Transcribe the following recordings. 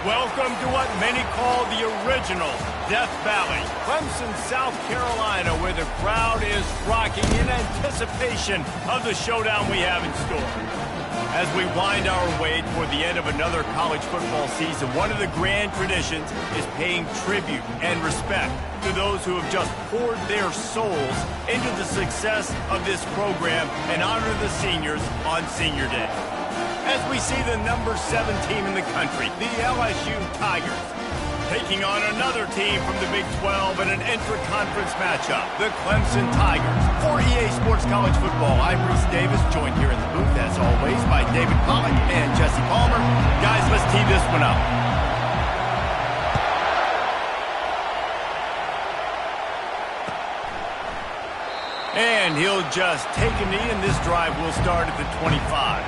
Welcome to what many call the original Death Valley, Clemson, South Carolina, where the crowd is rocking in anticipation of the showdown we have in store. As we wind our way toward the end of another college football season, one of the grand traditions is paying tribute and respect to those who have just poured their souls into the success of this program and honor the seniors on Senior Day. As we see the number 7 team in the country, the LSU Tigers, taking on another team from the Big 12 in an intra-conference matchup, the Clemson Tigers. For EA Sports College Football, I'm Reese Davis, joined here in the booth, as always, by David Pollack and Jesse Palmer. Guys, let's tee this one up. And he'll just take a knee, and this drive will start at the 25.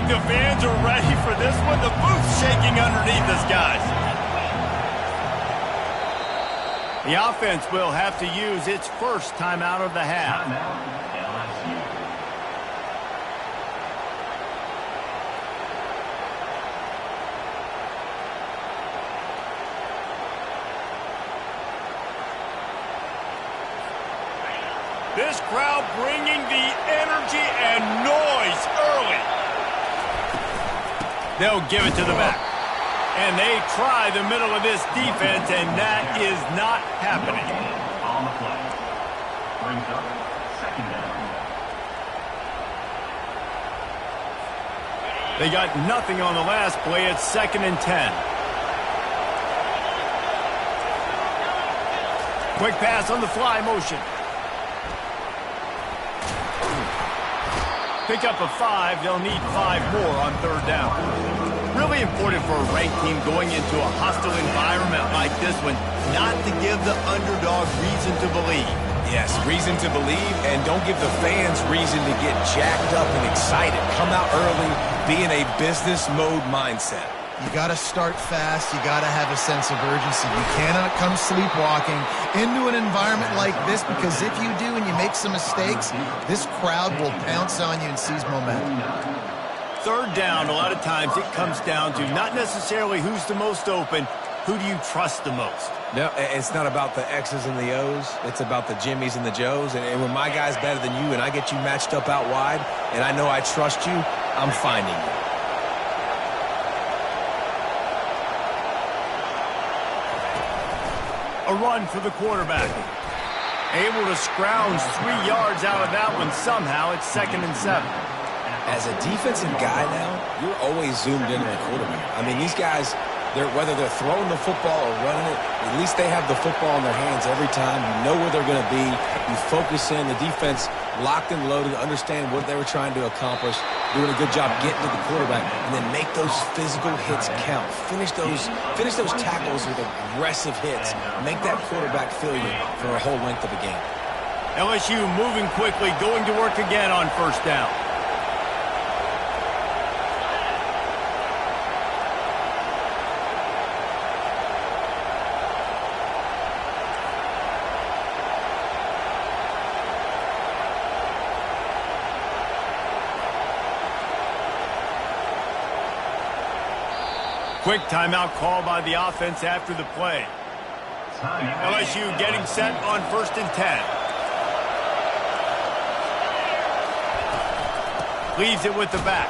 The fans are ready for this one. The booth's shaking underneath us, guys. The offense will have to use its first timeout of the half. This crowd bringing the energy and noise early. They'll give it to the back. And they try the middle of this defense, and that is not happening. On the play. Brings up second down. They got nothing on the last play. It's 2nd and 10. Quick pass on the fly motion. Pick up a 5. They'll need 5 more on 3rd down. Really important for a ranked team going into a hostile environment like this one, not to give the underdog reason to believe. Yes, reason to believe, and don't give the fans reason to get jacked up and excited. Come out early, be in a business mode mindset. You got to start fast. You got to have a sense of urgency. You cannot come sleepwalking into an environment like this, because if you do and you make some mistakes, this crowd will pounce on you and seize momentum. 3rd down, a lot of times it comes down to not necessarily who's the most open, who do you trust the most? No, it's not about the X's and the O's. It's about the Jimmies and the Joes. And when my guy's better than you and I get you matched up out wide and I know I trust you, I'm finding you. A run for the quarterback. Able to scrounge 3 yards out of that one somehow. It's 2nd and 7. As a defensive guy now, you're always zoomed in on the quarterback. I mean, these guys, whether they're throwing the football or running it, at least they have the football in their hands every time. You know where they're going to be. You focus in. The defense locked and loaded, understand what they were trying to accomplish, doing a good job getting to the quarterback, and then make those physical hits count. Finish those tackles with aggressive hits. Make that quarterback feel you for a whole length of a game. LSU moving quickly, going to work again on 1st down. Quick timeout call by the offense after the play. LSU getting set on 1st and 10. Leaves it with the back.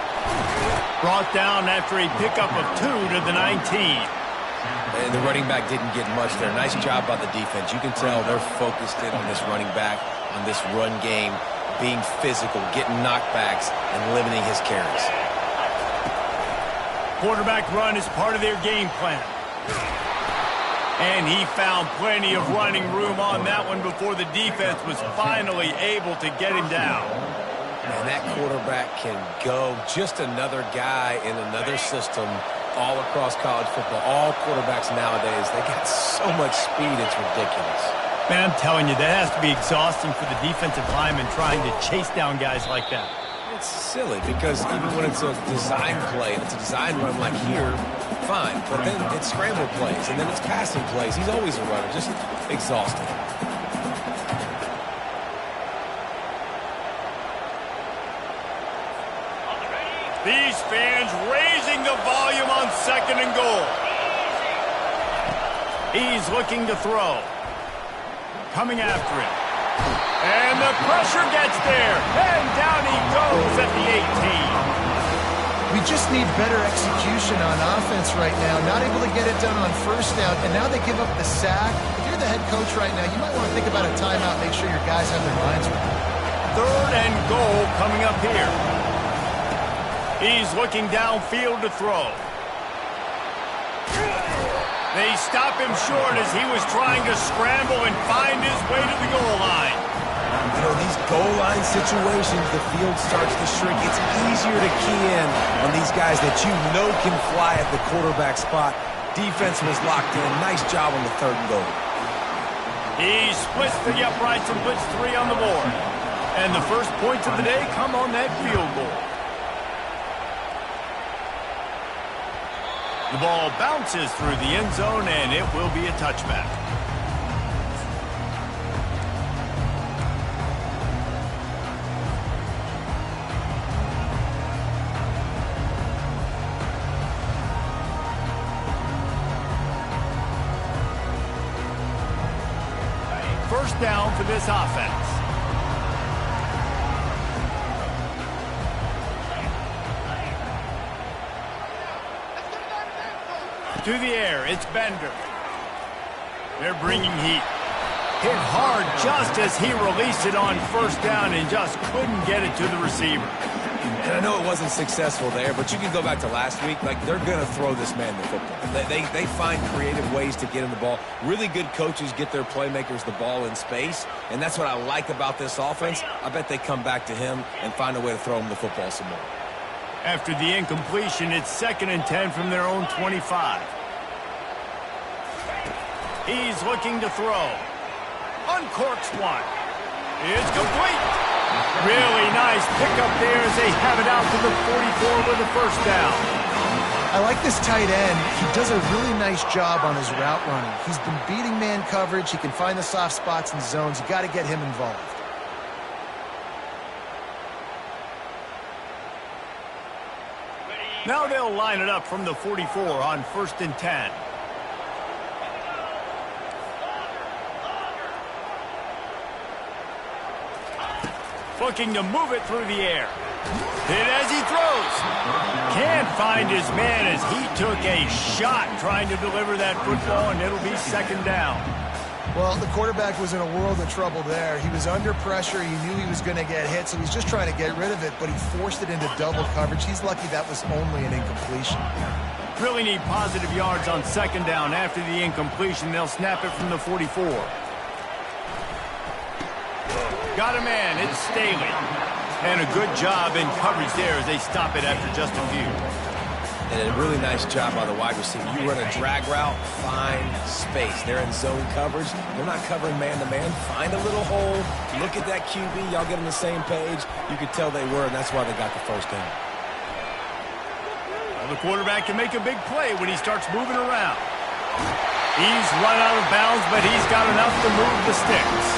Brought down after a pickup of 2 to the 19. And the running back didn't get much there. Nice job by the defense. You can tell they're focused in on this running back, on this run game, being physical, getting knockbacks, and limiting his carries. Quarterback run is part of their game plan. And he found plenty of running room on that one before the defense was finally able to get him down. And that quarterback can go. Just another guy in another system all across college football. All quarterbacks nowadays, they got so much speed, it's ridiculous. Man, I'm telling you, that has to be exhausting for the defensive lineman trying to chase down guys like that. It's silly because even when it's a design play, it's a design run like here, fine. But then it's scramble plays, and then it's passing plays. He's always a runner, just exhausting. These fans raising the volume on 2nd and goal. He's looking to throw. Coming after it. And the pressure gets there. And down he goes at the 18. We just need better execution on offense right now. Not able to get it done on 1st down, and now they give up the sack. If you're the head coach right now, you might want to think about a timeout, make sure your guys have their minds right. 3rd and goal coming up here. He's looking downfield to throw. They stop him short as he was trying to scramble and find his way to the goal line. You know, these goal line situations, the field starts to shrink. It's easier to key in on these guys that you know can fly at the quarterback spot. Defense was locked in. Nice job on the 3rd and goal. He splits the uprights and puts 3 on the board. And the first points of the day come on that field goal. The ball bounces through the end zone, and it will be a touchback. First down for this offense. To the air, it's Bender. They're bringing heat. Hit hard just as he released it on 1st down and just couldn't get it to the receiver. And I know it wasn't successful there, but you can go back to last week. Like, they're going to throw this man the football. They find creative ways to get him the ball. Really good coaches get their playmakers the ball in space, and that's what I like about this offense. I bet they come back to him and find a way to throw him the football some more. After the incompletion, it's 2nd and 10 from their own 25. He's looking to throw. Uncorks one. It's complete. Really nice pickup there as they have it out to the 44 with a 1st down. I like this tight end. He does a really nice job on his route running. He's been beating man coverage. He can find the soft spots and zones. You got to get him involved. Now they'll line it up from the 44 on 1st and 10. Looking to move it through the air. Hit as he throws. Can't find his man as he took a shot trying to deliver that football, and it'll be 2nd down. Well, the quarterback was in a world of trouble there. He was under pressure. He knew he was going to get hit, so he's just trying to get rid of it, but he forced it into double coverage. He's lucky that was only an incompletion. Really need positive yards on 2nd down. After the incompletion, they'll snap it from the 44. Got a man, it's Staley. And a good job in coverage there as they stop it after just a few. And a really nice job by the wide receiver. You run a drag route, find space. They're in zone coverage. They're not covering man-to-man. Find a little hole. Look at that QB. Y'all get on the same page. You could tell they were, and that's why they got the 1st down. Well, the quarterback can make a big play when he starts moving around. He's run out of bounds, but he's got enough to move the sticks.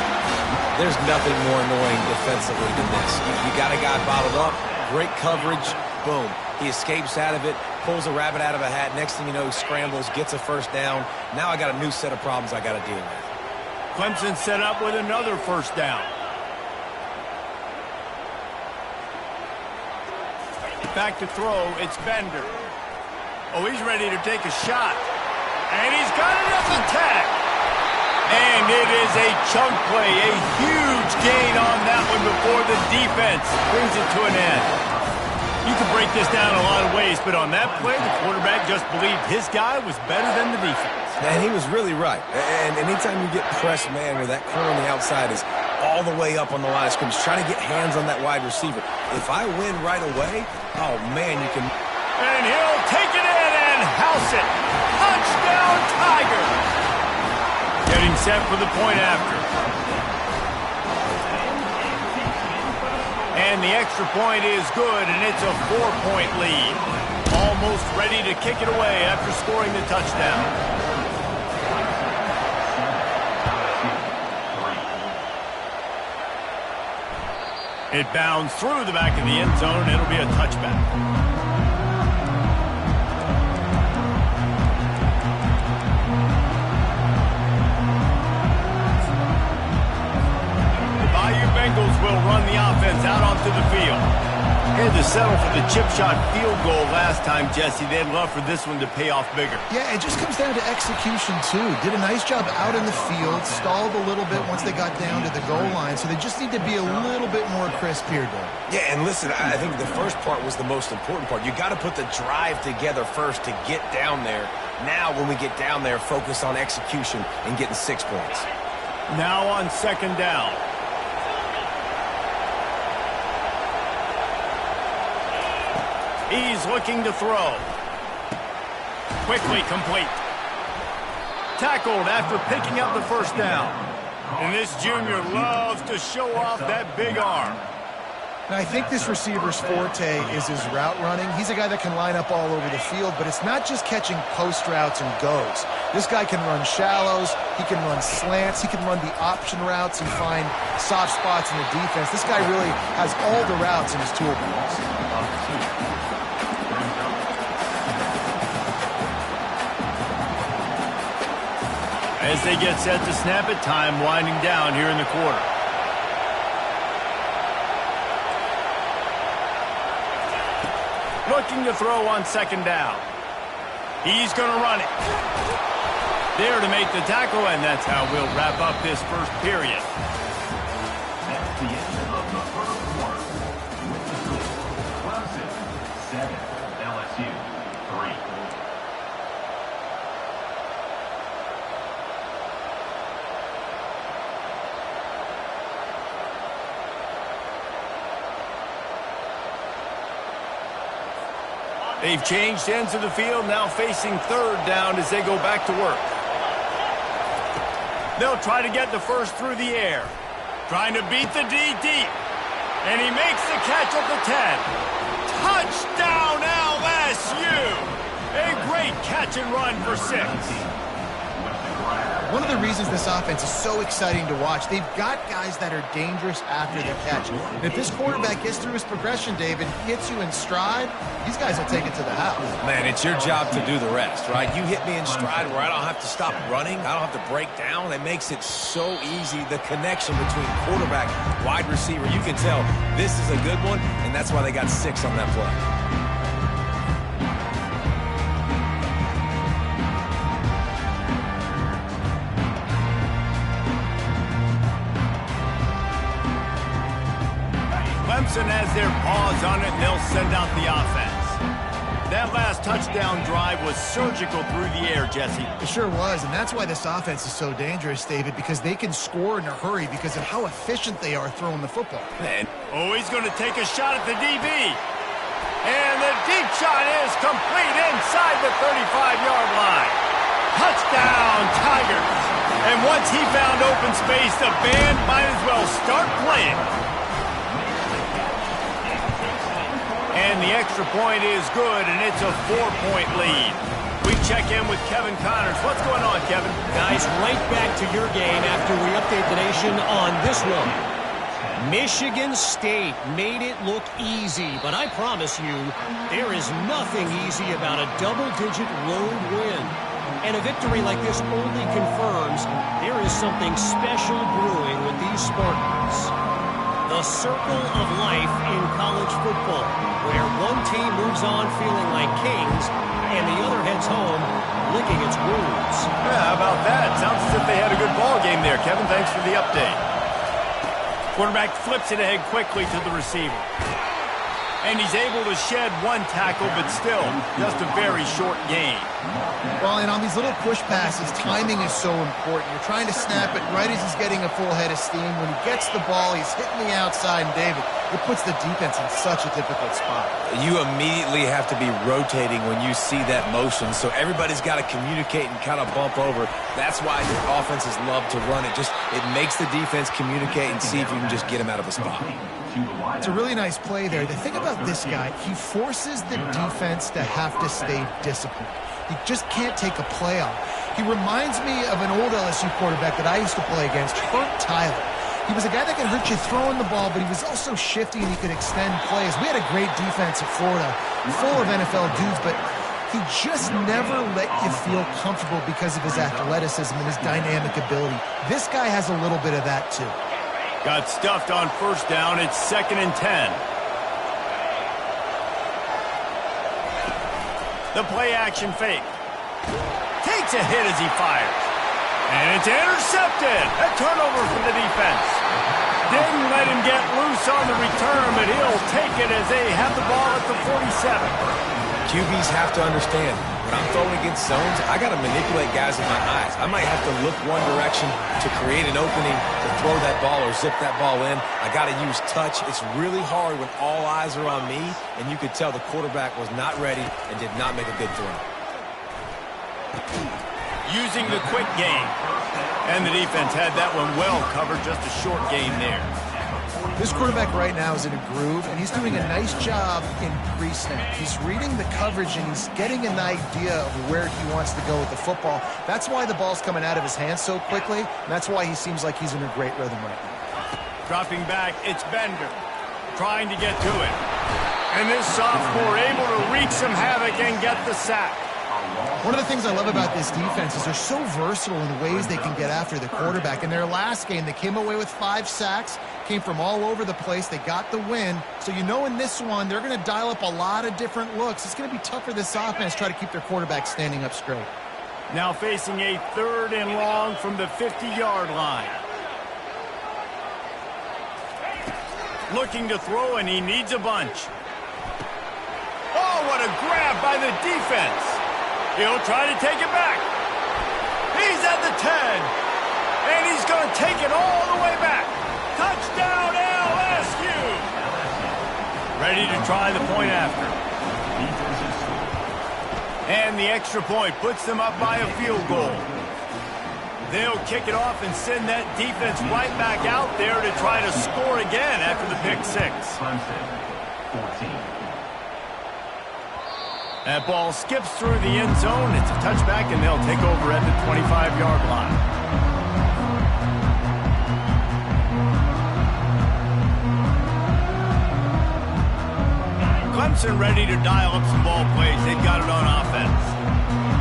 There's nothing more annoying defensively than this. You got a guy bottled up, great coverage, boom. He escapes out of it, pulls a rabbit out of a hat. Next thing you know, he scrambles, gets a 1st down. Now I got a new set of problems I got to deal with. Clemson set up with another 1st down. Back to throw, it's Bender. Oh, he's ready to take a shot. And he's got it as a tag. And it is a chunk play, a huge gain on that one before the defense brings it to an end. You can break this down a lot of ways, but on that play, the quarterback just believed his guy was better than the defense. And he was really right. And anytime you get pressed, man, where that corner on the outside is all the way up on the line of scrimmage, trying to get hands on that wide receiver. If I win right away, oh, man, you can... And he'll take it in and house it. Touchdown, Tiger. Getting set for the point after. And the extra point is good, and it's a 4-point lead. Almost ready to kick it away after scoring the touchdown. It bounds through the back of the end zone. It'll be a touchback. The Bayou Bengals will run the offense out onto the field. Had to settle for the chip shot field goal last time, Jesse. They'd love for this one to pay off bigger. Yeah, it just comes down to execution, too. Did a nice job out in the field, stalled a little bit once they got down to the goal line, so they just need to be a little bit more crisp here, Dave. Yeah, and listen, I think the first part was the most important part. You got to put the drive together first to get down there. Now, when we get down there, focus on execution and getting 6 points. Now on second down. He's looking to throw. Quickly complete. Tackled after picking up the first down. And this junior loves to show off that big arm. And I think this receiver's forte is his route running. He's a guy that can line up all over the field, but it's not just catching post routes and goes. This guy can run shallows, he can run slants, he can run the option routes and find soft spots in the defense. This guy really has all the routes in his toolbox. As they get set to snap it, time winding down here in the quarter. Looking to throw on second down. He's going to run it. There to make the tackle, and that's how we'll wrap up this first period. That's the end of the first quarter. With the score, Clemson 7, LSU 3. They've changed ends of the field, now facing third down as they go back to work. They'll try to get the first through the air. Trying to beat the D deep. And he makes the catch at the 10. Touchdown LSU! A great catch and run for 6. One of the reasons this offense is so exciting to watch, they've got guys that are dangerous after the catch. And if this quarterback gets through his progression, David, hits you in stride, these guys will take it to the house. Man, it's your job to do the rest, right? You hit me in stride where I don't have to stop running. I don't have to break down. It makes it so easy. The connection between quarterback, wide receiver, you can tell this is a good one, and that's why they got 6 on that play. Clemson has their paws on it, and they'll send out the offense. That last touchdown drive was surgical through the air, Jesse. It sure was, and that's why this offense is so dangerous, David, because they can score in a hurry because of how efficient they are throwing the football. Man. Oh, he's going to take a shot at the DB. And the deep shot is complete inside the 35-yard line. Touchdown, Tigers. And once he found open space, the band might as well start playing. And the extra point is good, and it's a 4-point lead. We check in with Kevin Connors. What's going on, Kevin? Guys, right back to your game after we update the nation on this one. Michigan State made it look easy, but I promise you, there is nothing easy about a double-digit road win. And a victory like this only confirms there is something special brewing with these Spartans. The circle of life in college football, where one team moves on feeling like kings and the other heads home licking its wounds. Yeah, how about that? Sounds as if they had a good ball game there. Kevin, thanks for the update. Quarterback flips it ahead quickly to the receiver. And he's able to shed one tackle, but still just a very short gain. Well, and on these little push passes, timing is so important. You're trying to snap it right as he's getting a full head of steam. When he gets the ball, he's hitting the outside, and David, it puts the defense in such a difficult spot. You immediately have to be rotating when you see that motion, so everybody's got to communicate and kind of bump over. That's why the offenses love to run it. It makes the defense communicate and see if you can just get him out of a spot. It's a really nice play there. The thing about about this guy? He forces the defense to have to stay disciplined. He just can't take a play off. He reminds me of an old LSU quarterback that I used to play against, Herb Tyler. He was a guy that could hurt you throwing the ball, but he was also shifty and he could extend plays. We had a great defense at Florida, full of NFL dudes, but he just never let you feel comfortable because of his athleticism and his dynamic ability. This guy has a little bit of that too. Got stuffed on first down. It's 2nd and 10. The play action fake. Takes a hit as he fires. And it's intercepted. A turnover from the defense. Didn't let him get loose on the return, but he'll take it as they have the ball at the 47. QBs have to understand, when I'm throwing against zones, I got to manipulate guys with my eyes. I might have to look one direction to create an opening to throw that ball or zip that ball in. I got to use touch. It's really hard when all eyes are on me, and you could tell the quarterback was not ready and did not make a good throw. Using the quick game. And the defense had that one well covered, just a short game there. This quarterback right now is in a groove, and he's doing a nice job in pre-snap. He's reading the coverage, and he's getting an idea of where he wants to go with the football. That's why the ball's coming out of his hands so quickly, and that's why he seems like he's in a great rhythm right now. Dropping back, it's Bender. Trying to get to it. And this sophomore able to wreak some havoc and get the sack. One of the things I love about this defense is they're so versatile in the ways they can get after the quarterback. In their last game, they came away with 5 sacks, came from all over the place. They got the win. So you know in this one, they're going to dial up a lot of different looks. It's going to be tough for this offense to try to keep their quarterback standing up straight. Now facing a 3rd and long from the 50-yard line. Looking to throw, and he needs a bunch. Oh, what a grab by the defense. He'll try to take it back. He's at the 10. And he's going to take it all the way back. Touchdown, LSU. Ready to try the point after. And the extra point puts them up by a field goal. They'll kick it off and send that defense right back out there to try to score again after the pick 6. Clemson, 14. That ball skips through the end zone. It's a touchback, and they'll take over at the 25-yard line. Clemson ready to dial up some ball plays. They've got it on offense.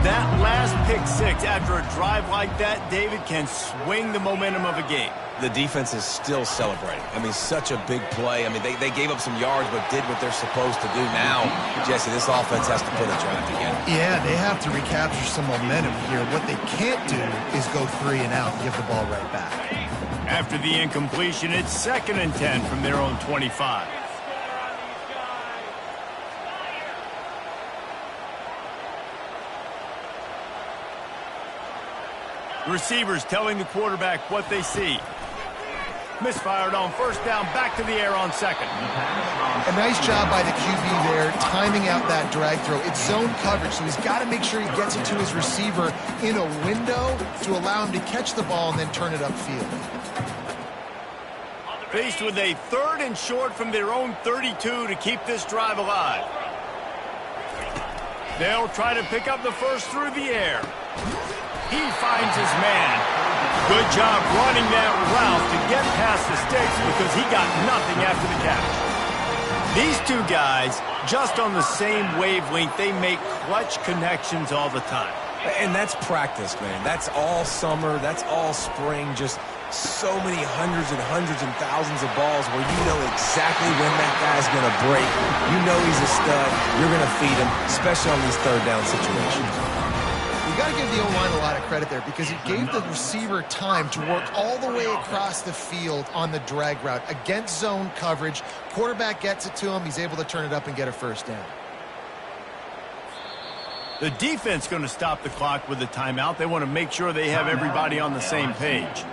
That last pick 6 after a drive like that, David, can swing the momentum of a game. The defense is still celebrating. I mean, such a big play. I mean, they gave up some yards but did what they're supposed to do. Now, Jesse, this offense has to put a drive together. Yeah, they have to recapture some momentum here. What they can't do is go 3 and out and give the ball right back. After the incompletion, it's 2nd and 10 from their own 25. Receivers telling the quarterback what they see. Misfired on first down, back to the air on 2nd. A nice job by the QB there, timing out that drag throw. It's zone coverage, so he's got to make sure he gets it to his receiver in a window to allow him to catch the ball and then turn it upfield. Faced with a 3rd and short from their own 32 to keep this drive alive. They'll try to pick up the first through the air. He finds his man. Good job running that route to get past the sticks because he got nothing after the catch. These two guys, just on the same wavelength, they make clutch connections all the time. And that's practice, man. That's all summer. That's all spring. Just so many hundreds and thousands of balls where you know exactly when that guy's going to break. You know he's a stud. You're going to feed him, especially on these 3rd down situations. You got to give the O-line a lot of credit there because it gave the receiver time to work all the way across the field on the drag route against zone coverage. Quarterback gets it to him. He's able to turn it up and get a first down. The defense going to stop the clock with the timeout. They want to make sure they have everybody on the same page.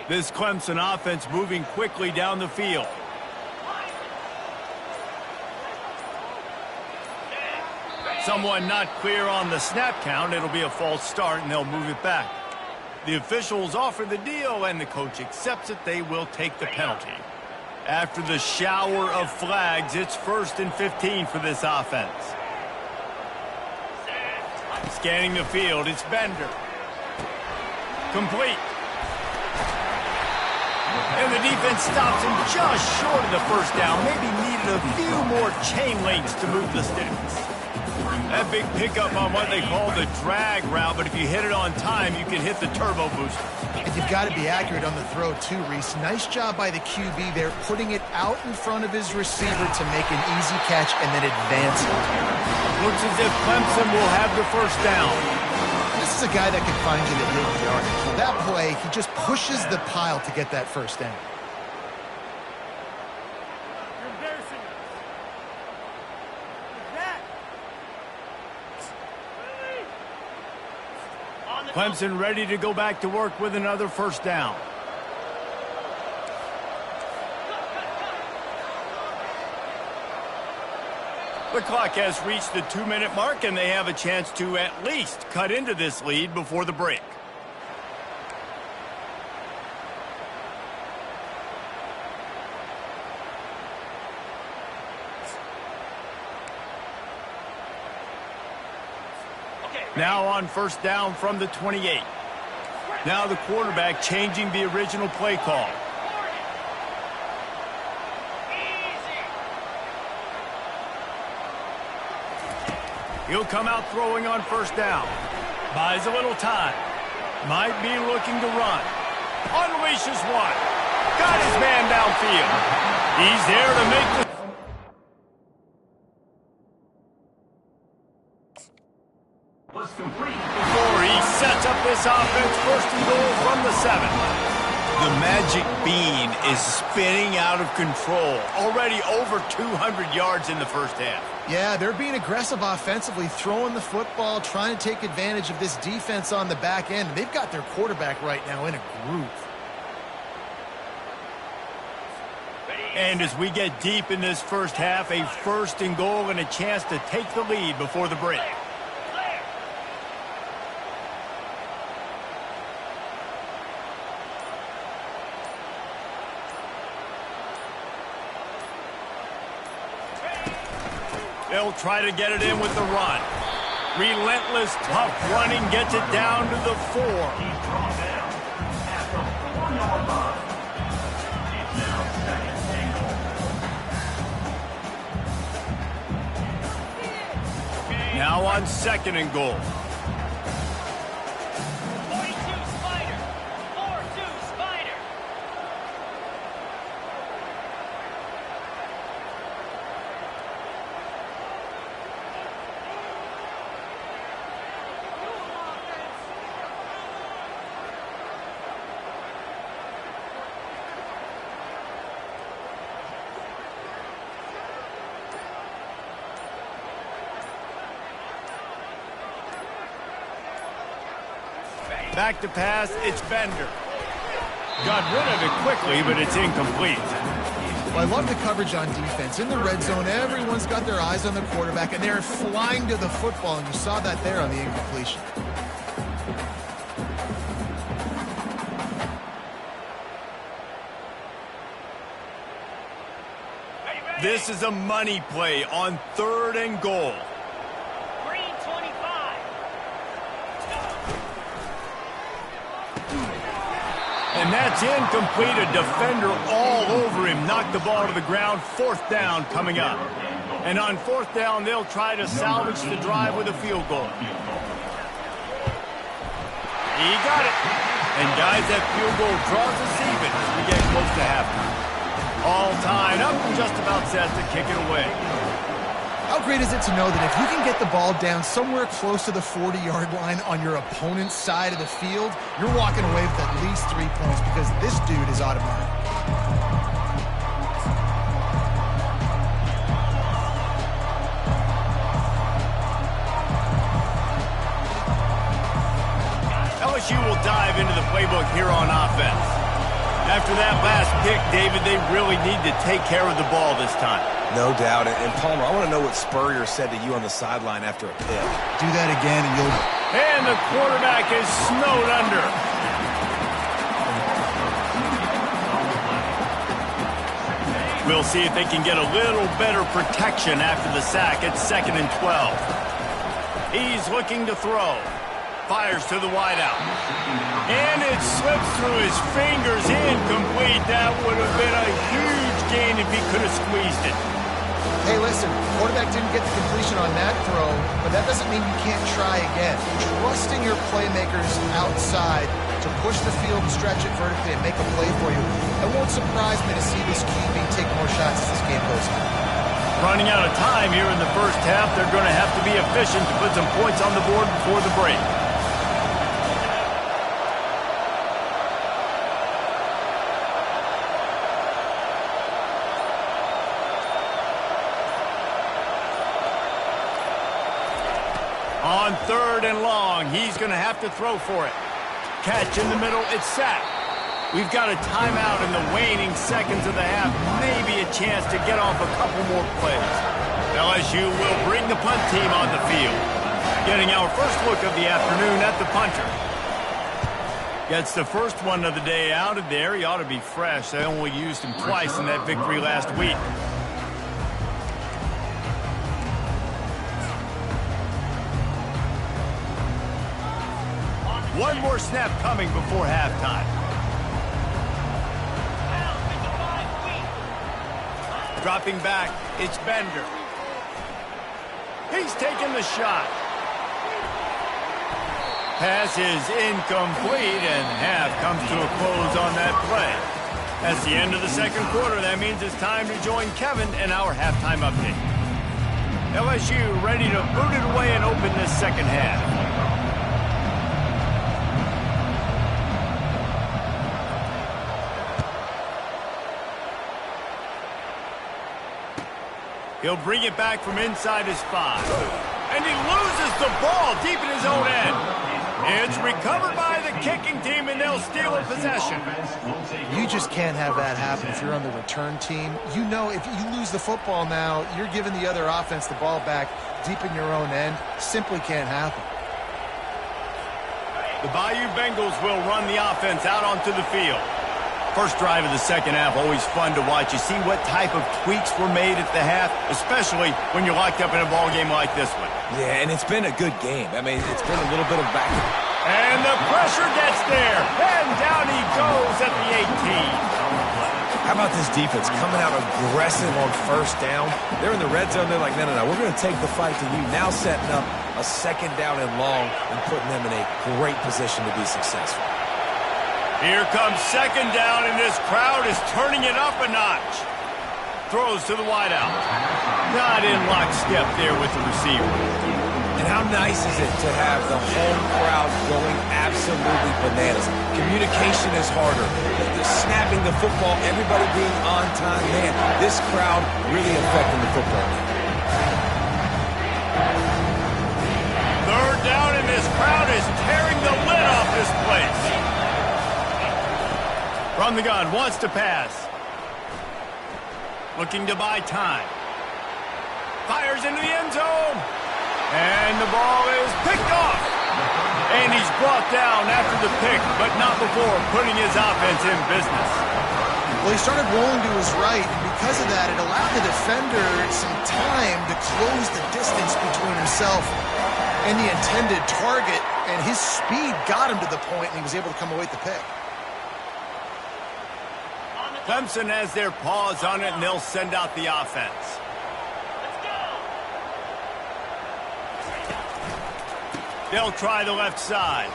This Clemson offense moving quickly down the field. Someone not clear on the snap count. It'll be a false start, and they'll move it back. The officials offer the deal, and the coach accepts it. They will take the penalty. After the shower of flags, it's 1st and 15 for this offense. Scanning the field, it's Bender. Complete. And the defense stops him just short of the first down. Maybe needed a few more chain links to move the sticks. That big pickup on what they call the drag route, but if you hit it on time, you can hit the turbo booster. And you've got to be accurate on the throw, too, Reese. Nice job by the QB there, putting it out in front of his receiver to make an easy catch and then advance it. Looks as if Clemson will have the first down. This is a guy that can find you the big yardage. With that play, he just pushes the pile to get that first down. Clemson ready to go back to work with another first down. The clock has reached the 2-minute mark, and they have a chance to at least cut into this lead before the break. Now on first down from the 28. Now the quarterback changing the original play call. He'll come out throwing on first down. Buys a little time. Might be looking to run. Unleashes one. Got his man downfield. He's there to make the... Before he sets up this offense, 1st and goal from the 7. The magic bean is spinning out of control. Already over 200 yards in the first half. Yeah, they're being aggressive offensively, throwing the football, trying to take advantage of this defense on the back end. They've got their quarterback right now in a groove. And as we get deep in this first half, a 1st and goal and a chance to take the lead before the break. They'll try to get it in with the run. Relentless, tough running gets it down to the 4. Now on 2nd and goal. Back to pass, it's Bender. Got rid of it quickly, but it's incomplete. Well, I love the coverage on defense. In the red zone, everyone's got their eyes on the quarterback, and they're flying to the football, and you saw that there on the incompletion. This is a money play on 3rd and goal. And that's incomplete. A defender all over him. Knocked the ball to the ground. 4th down coming up. And on 4th down, they'll try to salvage the drive with a field goal. He got it. And guys, that field goal draws us even as we get close to halftime. All tied up and just about set to kick it away. How great is it to know that if you can get the ball down somewhere close to the 40-yard line on your opponent's side of the field, you're walking away with at least 3 points because this dude is automatic. LSU will dive into the playbook here on offense. After that last pick, David, they really need to take care of the ball this time. No doubt. And Palmer, I want to know what Spurrier said to you on the sideline after a pick. Do that again and you'll... And the quarterback is snowed under. We'll see if they can get a little better protection after the sack. It's 2nd and 12. He's looking to throw. Fires to the wideout. And it slips through his fingers. Incomplete. That would have been a huge gain if he could have squeezed it. Hey, listen, quarterback didn't get the completion on that throw, but that doesn't mean you can't try again. Trusting your playmakers outside to push the field and stretch it vertically and make a play for you. It won't surprise me to see this QB take more shots as this game goes on. Running out of time here in the first half. They're going to have to be efficient to put some points on the board before the break. On 3rd and long, he's going to have to throw for it. Catch in the middle, it's sacked. We've got a timeout in the waning seconds of the half. Maybe a chance to get off a couple more plays. LSU will bring the punt team on the field. Getting our first look of the afternoon at the punter. Gets the first one of the day out of there. He ought to be fresh. They only used him twice in that victory last week. One more snap coming before halftime. Dropping back, it's Bender. He's taking the shot. Pass is incomplete, and half comes to a close on that play. That's the end of the second quarter. That means it's time to join Kevin in our halftime update. LSU ready to boot it away and open this second half. He'll bring it back from inside his 5. And he loses the ball deep in his own end. It's recovered by the kicking team, and they'll steal a possession. You just can't have that happen if you're on the return team. You know if you lose the football now, you're giving the other offense the ball back deep in your own end. Simply can't happen. The Bayou Bengals will run the offense out onto the field. First drive of the second half, always fun to watch. You see what type of tweaks were made at the half, especially when you're locked up in a ball game like this one. Yeah, and it's been a good game. I mean, it's been a little bit of back. And the pressure gets there. And down he goes at the 18. How about this defense coming out aggressive on first down? They're in the red zone. They're like, no, we're going to take the fight to you. Now setting up a 2nd down and long and putting them in a great position to be successful. Here comes 2nd down, and this crowd is turning it up a notch. Throws to the wideout. Not in lockstep there with the receiver. And how nice is it to have the home crowd going absolutely bananas? Communication is harder. Snapping the football, everybody being on time. Man, this crowd really affecting the football game. 3rd down, and this crowd is tearing the lid off this place. From the gun, wants to pass. Looking to buy time. Fires into the end zone. And the ball is picked off. And he's brought down after the pick, but not before putting his offense in business. Well, he started rolling to his right, and because of that, it allowed the defender some time to close the distance between himself and the intended target, and his speed got him to the point, and he was able to come away with the pick. Clemson has their paws on it, and they'll send out the offense. They'll try the left side.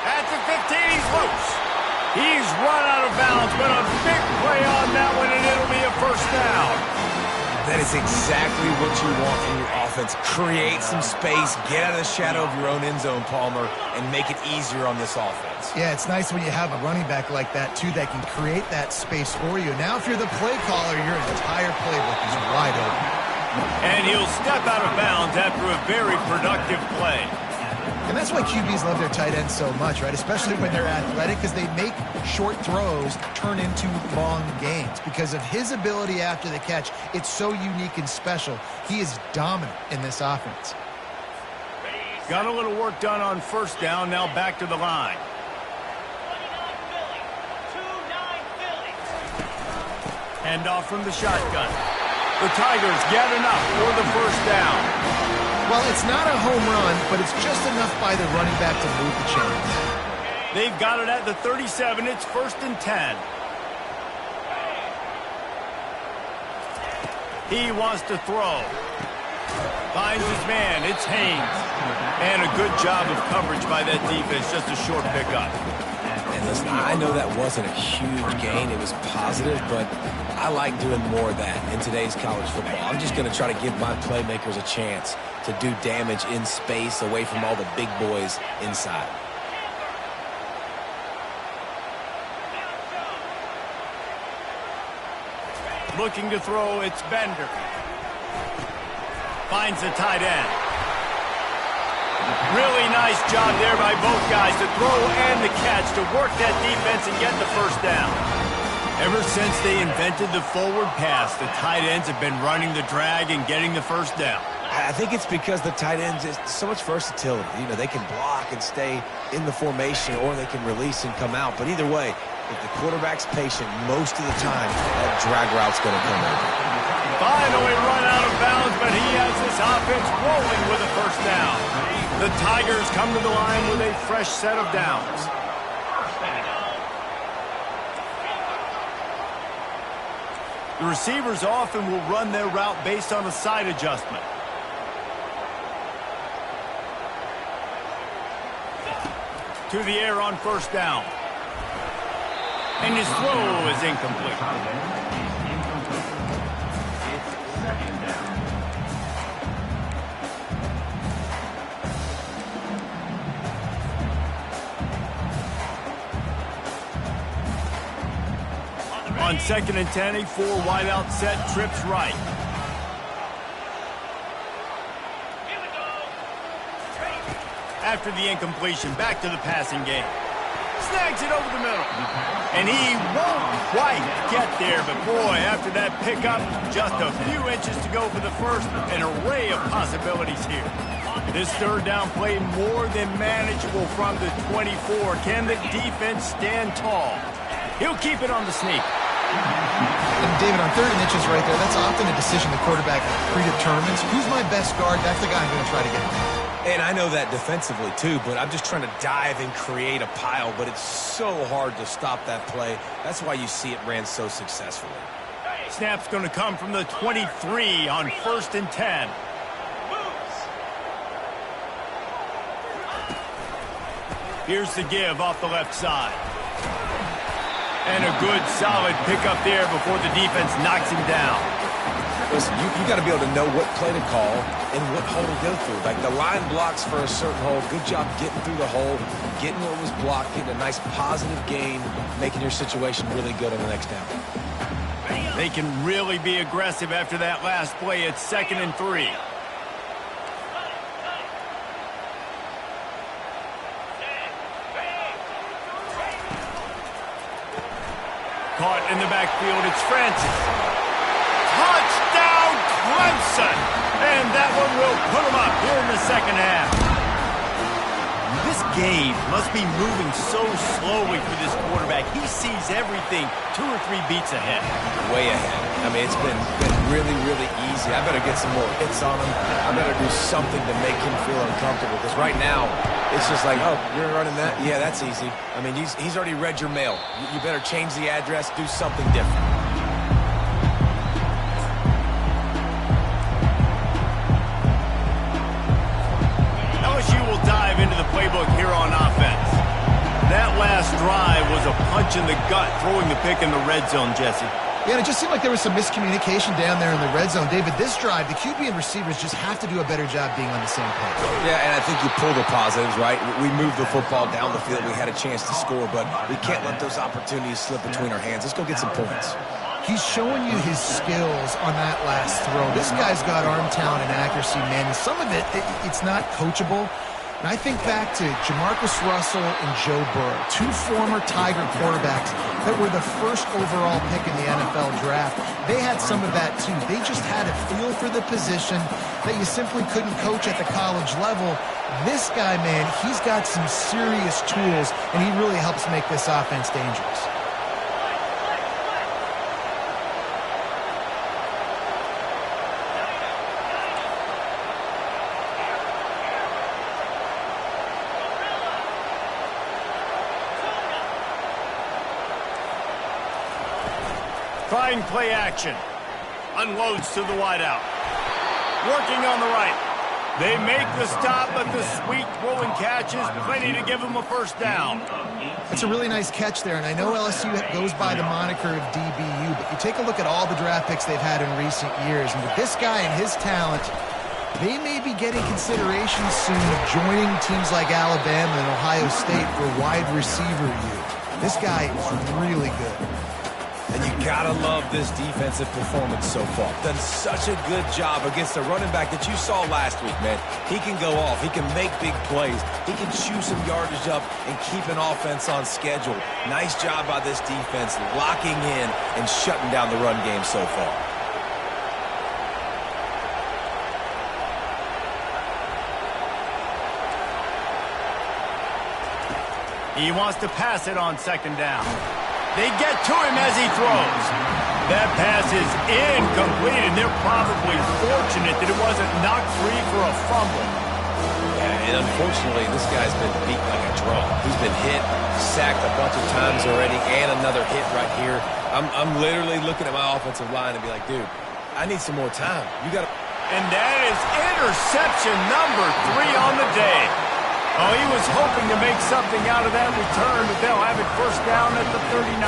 At the 15, he's loose. He's run out of bounds, but a big play on that one, and it'll be a first down. That is exactly what you want from your offense. Create some space, get out of the shadow of your own end zone, Palmer, and make it easier on this offense. Yeah, it's nice when you have a running back like that, too, that can create that space for you. Now, if you're the play caller, your entire playbook is wide open. And he'll step out of bounds after a very productive play. And that's why QBs love their tight ends so much, right? Especially when they're athletic, because they make short throws turn into long gains. Because of his ability after the catch, it's so unique and special. He is dominant in this offense. Got a little work done on first down, now back to the line. Hand off from the shotgun. The Tigers get enough for the first down. Well, it's not a home run, but it's just enough by the running back to move the chains. They've got it at the 37. It's 1st and 10. He wants to throw. Finds his man. It's Haynes. And a good job of coverage by that defense. Just a short pickup. And listen, I know that wasn't a huge gain. It was positive, but I like doing more of that in today's college football. I'm just going to try to give my playmakers a chance to do damage in space away from all the big boys inside. Looking to throw, it's Bender. Finds the tight end. Really nice job there by both guys to throw and the catch to work that defense and get the first down. Ever since they invented the forward pass, the tight ends have been running the drag and getting the first down. I think it's because the tight ends is so much versatility. You know, they can block and stay in the formation, or they can release and come out. But either way, if the quarterback's patient, most of the time, that drag route's going to come in. Finally run out of bounds, but he has this offense rolling with a first down. The Tigers come to the line with a fresh set of downs. The receivers often will run their route based on a side adjustment. To the air on first down. And his throw is incomplete. On 2nd and 10, a 4-wideout set, trips right. After the incompletion, back to the passing game. Snags it over the middle. And he won't quite get there, but boy, after that pickup, just a few inches to go for the first. An array of possibilities here. This third down play more than manageable from the 24. Can the defense stand tall? He'll keep it on the sneak. And David, on 3rd and inches right there, that's often a decision the quarterback predetermines. Who's my best guard? That's the guy I'm going to try to get. And I know that defensively too, but I'm just trying to dive and create a pile, but it's so hard to stop that play. That's why you see it ran so successfully. Snap's going to come from the 23 on 1st and 10. Here's the give off the left side. And a good, solid pickup there before the defense knocks him down. Listen, you got to be able to know what play to call and what hole to go through. Like the line blocks for a certain hole. Good job getting through the hole, getting what was blocked, getting a nice positive gain, making your situation really good on the next down. They can really be aggressive after that last play. It's 2nd and 3. Caught in the backfield, it's Francis. Touchdown, Clemson! And that one will put them up here in the second half. This game must be moving so slowly for this quarterback. He sees everything 2 or 3 beats ahead. Way ahead. I mean, it's been really, really easy. I better get some more hits on him. I better do something to make him feel uncomfortable. Because right now, it's just like, oh, you're running that? Yeah, that's easy. I mean, he's already read your mail. You better change the address, do something different. LSU will dive into the playbook here on offense. That last drive was a punch in the gut, throwing the pick in the red zone, Jesse. Yeah, and it just seemed like there was some miscommunication down there in the red zone. David, this drive, the QB and receivers just have to do a better job being on the same page. Yeah, and I think you pull the positives, right? We moved the football down the field. We had a chance to score, but we can't let those opportunities slip between our hands. Let's go get some points. He's showing you his skills on that last throw. This guy's got arm talent and accuracy, man. And some of it's not coachable. And I think back to Jamarcus Russell and Joe Burrow, two former Tiger quarterbacks that were the first overall pick in the NFL draft. They had some of that too. They just had a feel for the position that you simply couldn't coach at the college level. This guy, man, he's got some serious tools, and he really helps make this offense dangerous. Trying play action. Unloads to the wideout. Working on the right. They make the stop, but the sweet throw and catch is plenty to give them a first down. That's a really nice catch there, and I know LSU goes by the moniker of DBU, but you take a look at all the draft picks they've had in recent years, and with this guy and his talent, they may be getting consideration soon of joining teams like Alabama and Ohio State for wide receiver youth. This guy is really good. And you gotta love this defensive performance so far. Done such a good job against the running back that you saw last week, man. He can go off. He can make big plays. He can chew some yardage up and keep an offense on schedule. Nice job by this defense locking in and shutting down the run game so far. He wants to pass it on second down. They get to him as he throws. That pass is incomplete, and they're probably fortunate that it wasn't knocked free for a fumble. Yeah, and unfortunately, this guy's been beat like a drum. He's been hit, sacked a bunch of times already, and another hit right here. I'm literally looking at my offensive line and be like, dude, I need some more time. You got to... And that is interception number 3 on the day. Oh, he was hoping to make something out of that return, but they'll have it first down at the 39.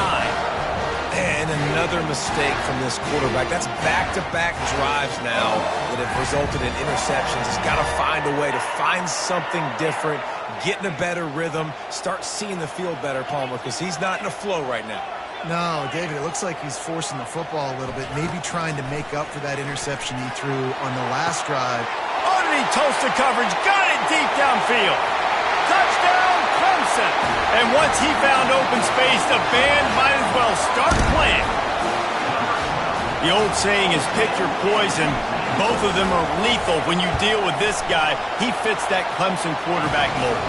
And another mistake from this quarterback. That's back-to-back drives now that have resulted in interceptions. He's got to find a way to find something different, get in a better rhythm, start seeing the field better, Palmer, because he's not in a flow right now. No, David, it looks like he's forcing the football a little bit, maybe trying to make up for that interception he threw on the last drive. Underneath toasted coverage, got it deep downfield. Touchdown, Clemson. And once he found open space, the band might as well start playing. The old saying is pick your poison. Both of them are lethal when you deal with this guy. He fits that Clemson quarterback mold.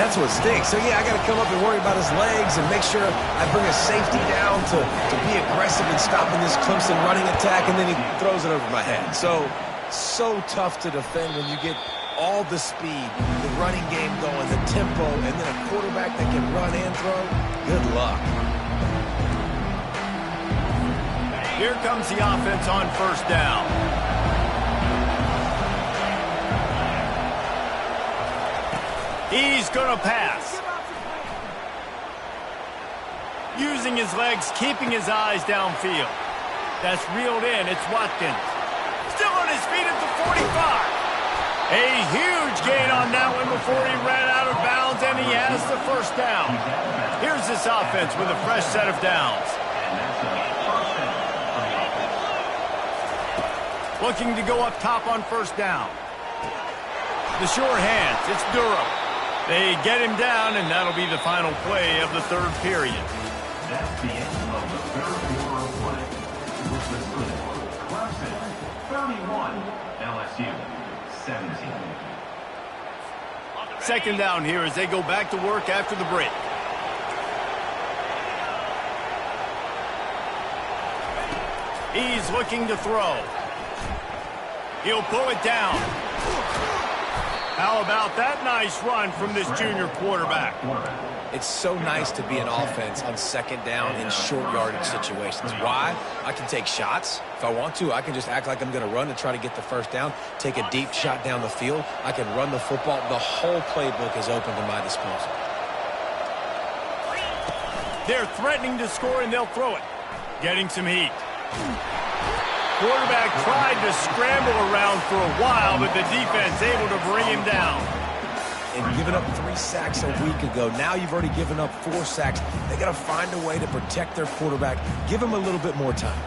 That's what stinks. So, yeah, I got to come up and worry about his legs and make sure I bring a safety down to be aggressive in stopping this Clemson running attack, and then he throws it over my head. So tough to defend when you get all the speed, the running game going, the tempo, and then a quarterback that can run and throw. Good luck. Here comes the offense on first down. He's going to pass. Using his legs, keeping his eyes downfield. That's reeled in. It's Watkins. Still on his feet at the 45. A huge gain on that one before he ran out of bounds, and he has the first down. Here's this offense with a fresh set of downs. Looking to go up top on first down. The sure hands, it's Durham. They get him down, and that'll be the final play of the third period. That's the end of the third quarter of play. With the score, Clemson 31, LSU 17. Second down here as they go back to work after the break. He's looking to throw. He'll pull it down. How about that nice run from this junior quarterback? It's so nice to be an offense on second down in short yardage situations. Why? I can take shots. If I want to, I can just act like I'm going to run and try to get the first down, take a deep shot down the field. I can run the football. The whole playbook is open to my disposal. They're threatening to score, and they'll throw it. Getting some heat. Quarterback tried to scramble around for a while, but the defense able to bring him down. And giving up 3 sacks a week ago. Now you've already given up 4 sacks. They got to find a way to protect their quarterback. Give him a little bit more time.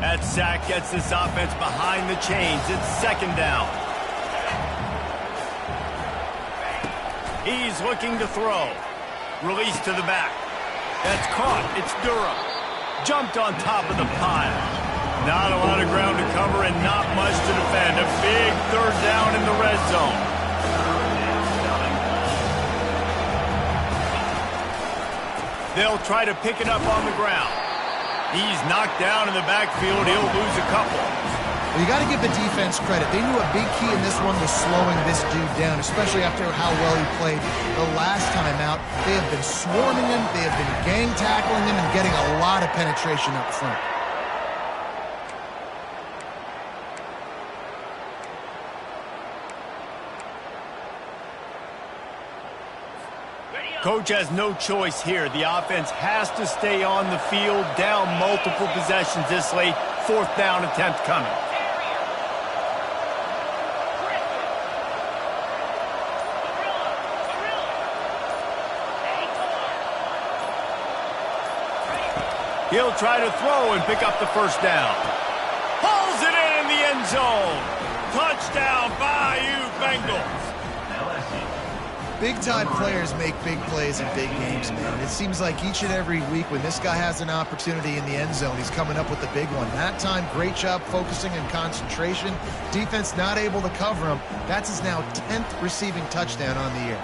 That sack gets this offense behind the chains. It's second down. He's looking to throw. Release to the back. That's caught. It's Durham. Jumped on top of the pile. Not a lot of ground to cover and not much to defend. A big third down in the red zone. They'll try to pick it up on the ground. He's knocked down in the backfield. He'll lose a couple. Well, you got to give the defense credit. They knew a big key in this one was slowing this dude down, especially after how well he played the last time out. They have been swarming him. They have been gang tackling him and getting a lot of penetration up front. Coach has no choice here. The offense has to stay on the field, down multiple possessions this late. Fourth down attempt coming. He'll try to throw and pick up the first down. Hauls it in the end zone. Touchdown, Bayou Bengals. Big-time players make big plays in big games, man. It seems like each and every week when this guy has an opportunity in the end zone, he's coming up with the big one. That time, great job focusing and concentration. Defense not able to cover him. That's his now 10th receiving touchdown on the year.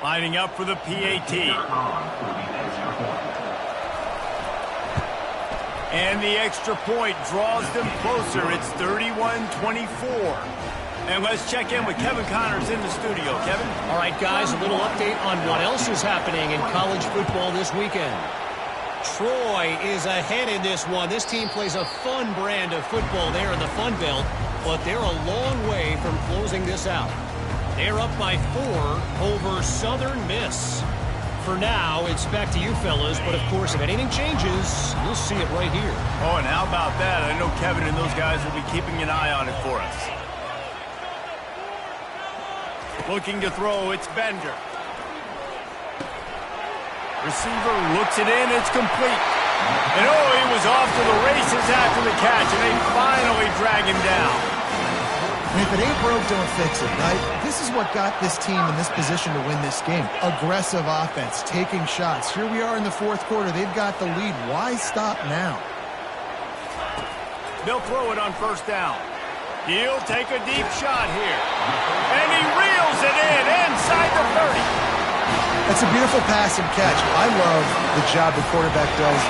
Lining up for the PAT. And the extra point draws them closer. It's 31-24. And let's check in with Kevin Connors in the studio. Kevin? All right, guys, a little update on what else is happening in college football this weekend. Troy is ahead in this one. This team plays a fun brand of football there in the Fun Belt, but they're a long way from closing this out. They're up by 4 over Southern Miss. For now, it's back to you fellas, but of course, if anything changes, you'll see it right here. Oh, and how about that? I know Kevin and those guys will be keeping an eye on it for us. Looking to throw, it's Bender. Receiver looks it in, it's complete. And oh, he was off to the races after the catch, and they finally drag him down. And if it ain't broke, don't fix it, right? This is what got this team in this position to win this game. Aggressive offense, taking shots. Here we are in the fourth quarter. They've got the lead. Why stop now? They'll throw it on first down. He'll take a deep shot here. And he reels it in inside the 30. That's a beautiful pass and catch. I love the job the quarterback does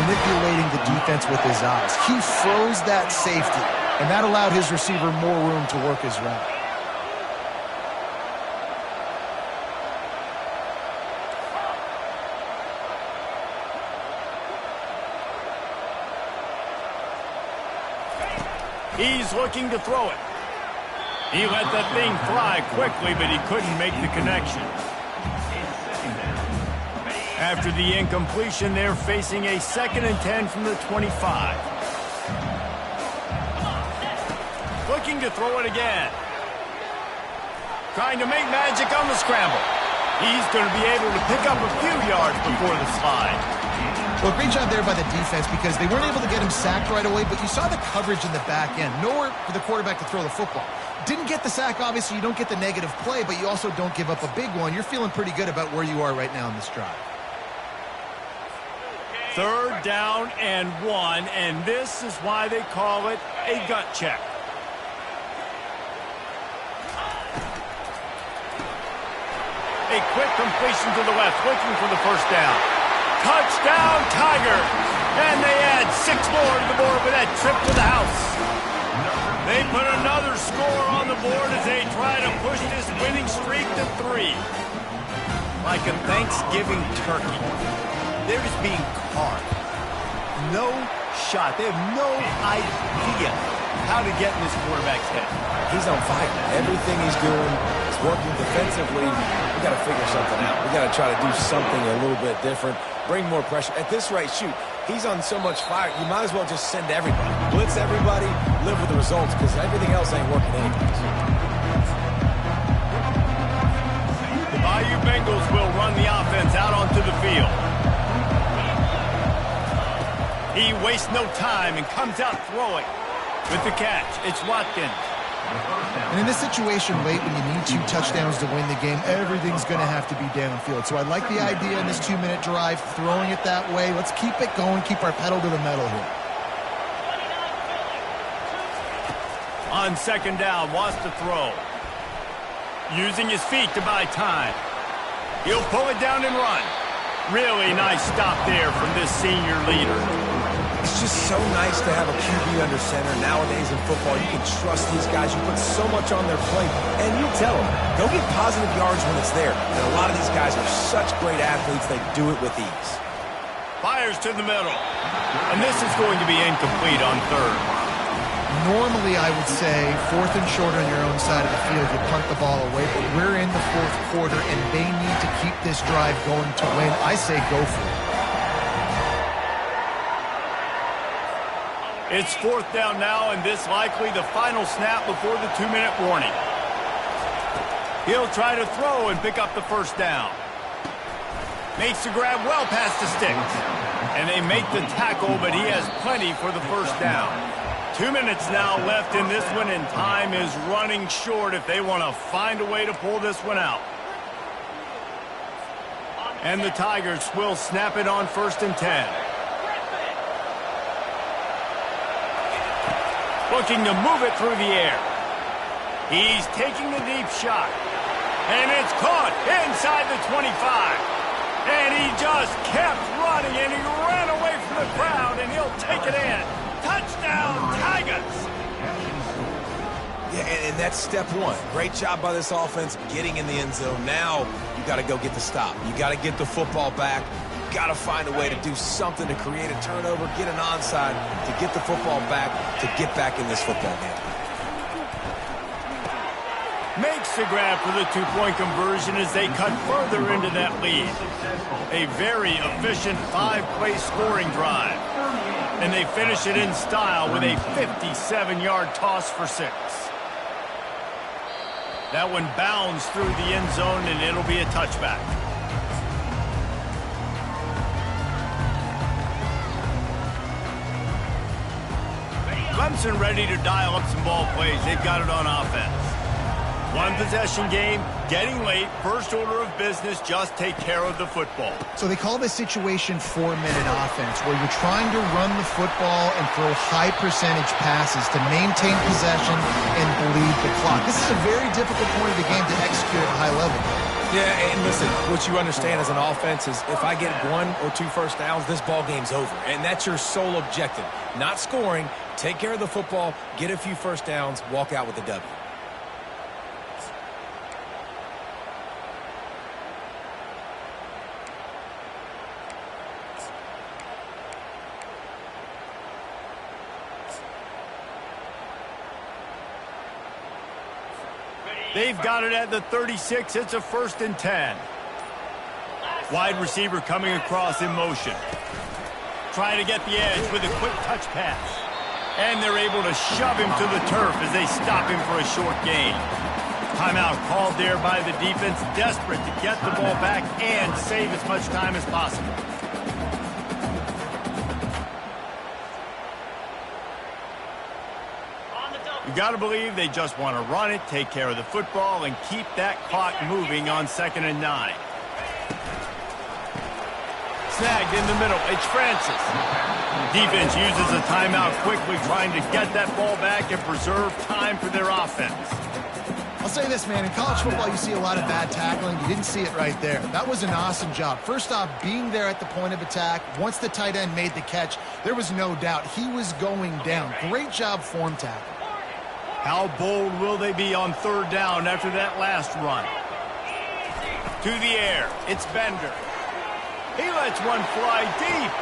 manipulating the defense with his eyes. He froze that safety, and that allowed his receiver more room to work his route. He's looking to throw it. He let that thing fly quickly, but he couldn't make the connection. After the incompletion, they're facing a 2nd and 10 from the 25. Looking to throw it again. Trying to make magic on the scramble. He's going to be able to pick up a few yards before the slide. Well, great job there by the defense because they weren't able to get him sacked right away, but you saw the coverage in the back end. Nowhere for the quarterback to throw the football. Didn't get the sack, obviously. You don't get the negative play, but you also don't give up a big one. You're feeling pretty good about where you are right now in this drive. 3rd down and 1, and this is why they call it a gut check. A quick completion to the left, looking for the first down. Touchdown, Tigers! And they add 6 more to the board with that trip to the house. They put another score on the board as they try to push this winning streak to 3. Like a Thanksgiving turkey. They're just being carved. No shot. They have no idea how to get in this quarterback's head. He's on fire. Everything he's doing is working defensively. We got to figure something out. We got to try to do something a little bit different. Bring more pressure. At this rate, shoot, he's on so much fire, you might as well just send everybody. Blitz everybody, live with the results, because everything else ain't working anyways. The Bayou Bengals will run the offense out onto the field. He wastes no time and comes out throwing. With the catch, it's Watkins. And in this situation late when you need 2 touchdowns to win the game, everything's going to have to be downfield. So I like the idea in this 2-minute drive, throwing it that way. Let's keep it going, keep our pedal to the metal here. On second down, wants to throw. Using his feet to buy time. He'll pull it down and run. Really nice stop there from this senior leader. It's just so nice to have a QB under center. Nowadays in football, you can trust these guys. You put so much on their plate, and you tell them, go get positive yards when it's there. And a lot of these guys are such great athletes, they do it with ease. Fires to the middle. And this is going to be incomplete on third. Normally, I would say 4th and short on your own side of the field, you punt the ball away, but we're in the 4th quarter, and they need to keep this drive going to win. I say go for it. It's 4th down now, and this likely the final snap before the 2-minute warning. He'll try to throw and pick up the first down. Makes the grab well past the sticks. And they make the tackle, but he has plenty for the first down. 2 minutes now left in this one, and time is running short if they want to find a way to pull this one out. And the Tigers will snap it on 1st and 10. Looking to move it through the air. He's taking a deep shot. And it's caught inside the 25. And he just kept running, and he ran away from the crowd, and he'll take it in. Touchdown, Tigers! Yeah, and that's step one. Great job by this offense getting in the end zone. Now you got to go get the stop. You got to get the football back. You got to find a way to do something to create a turnover, get an onside, to get the football back, to get back in this football game. Makes the grab for the 2-point conversion as they cut further into that lead. A very efficient 5-play scoring drive. And they finish it in style with a 57-yard toss for 6. That one bounds through the end zone, and it'll be a touchback. Clemson ready to dial up some ball plays. They've got it on offense. One possession game, getting late, first order of business, just take care of the football. So they call this situation 4-minute offense, where you're trying to run the football and throw high percentage passes to maintain possession and bleed the clock. This is a very difficult point of the game to execute at a high level. Yeah, and listen, what you understand as an offense is if I get 1 or 2 first downs, this ball game's over. And that's your sole objective. Not scoring, take care of the football, get a few first downs, walk out with a W. They've got it at the 36. It's a 1st and 10. Wide receiver coming across in motion. Trying to get the edge with a quick touch pass. And they're able to shove him to the turf as they stop him for a short gain. Timeout called there by the defense, desperate to get the ball back and save as much time as possible. You got to believe they just want to run it, take care of the football, and keep that clock moving on 2nd and 9. Snagged in the middle. It's Francis. Defense uses a timeout quickly, trying to get that ball back and preserve time for their offense. I'll say this, man. In college football, you see a lot of bad tackling. You didn't see it right there. That was an awesome job. First off, being there at the point of attack. Once the tight end made the catch, there was no doubt he was going down. Great job form tackle. How bold will they be on 3rd down after that last run? To the air. It's Bender. He lets one fly deep.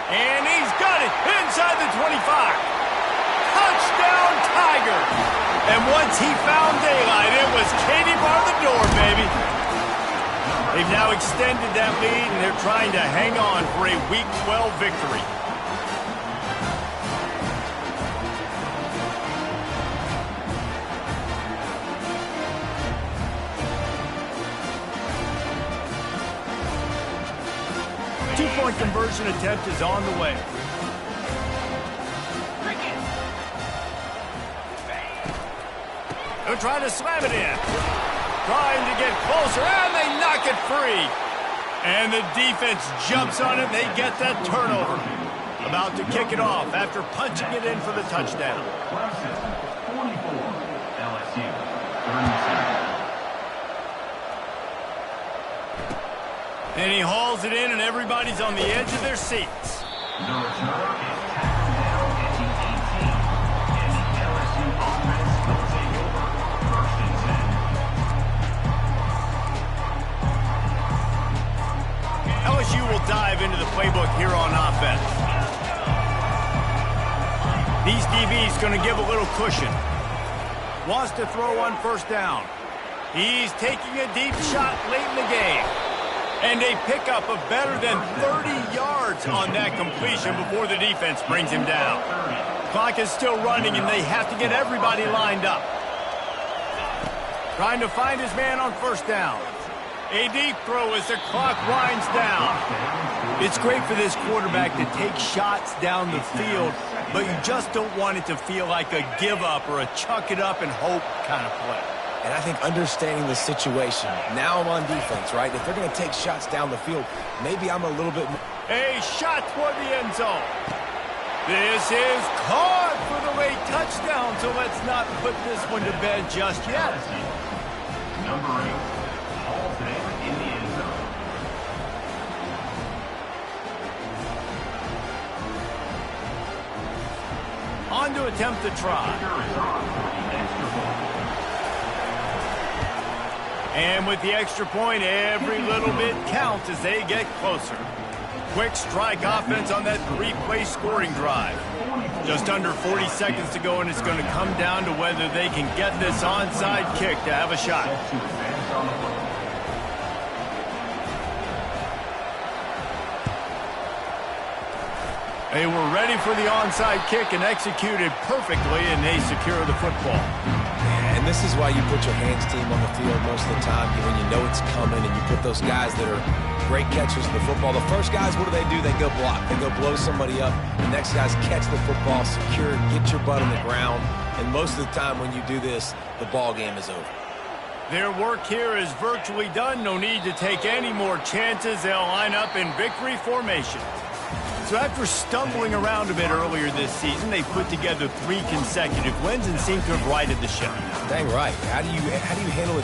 And he's got it inside the 25. Touchdown, Tigers. And once he found daylight, it was Katie bar the door, baby. They've now extended that lead, and they're trying to hang on for a Week 12 victory. Two-point conversion attempt is on the way. They're trying to slam it in. Trying to get closer, and they knock it free. And the defense jumps on it, and they get that turnover. About to kick it off after punching it in for the touchdown. Clemson, 44. LSU, 37. And he hauls it in, and everybody's on the edge of their seats. The returner is tackled down at the 18. And the LSU offense will take over on 1st and 10. LSU will dive into the playbook here on offense. These DBs going to give a little cushion. Wants to throw on 1st down. He's taking a deep shot late in the game. And a pickup of better than 30 yards on that completion before the defense brings him down. Clock is still running, and they have to get everybody lined up. Trying to find his man on 1st down. A deep throw as the clock winds down. It's great for this quarterback to take shots down the field, but you just don't want it to feel like a give-up or a chuck it up and hope kind of play. And I think understanding the situation, now I'm on defense, right? If they're going to take shots down the field, maybe I'm a little bit more. A shot toward the end zone. This is caught for the late touchdown, so let's not put this one to bed just yet. Number 8, hauls it in the end zone. On to attempt the try. Kicker is on for the extra point. And with the extra point, every little bit counts as they get closer. Quick strike offense on that 3-play scoring drive. Just under 40 seconds to go, and it's going to come down to whether they can get this onside kick to have a shot. To advance on the football. They were ready for the onside kick and executed perfectly, and they secure the football. And this is why you put your hands team on the field most of the time when you know it's coming, and you put those guys that are great catchers of the football. The first guys, what do? They go block. They go blow somebody up. The next guys catch the football, secure, get your butt on the ground. And most of the time when you do this, the ball game is over. Their work here is virtually done. No need to take any more chances. They'll line up in victory formation. So after stumbling around a bit earlier this season, they put together 3 consecutive wins and seem to have righted the ship. Dang right. How do you handle it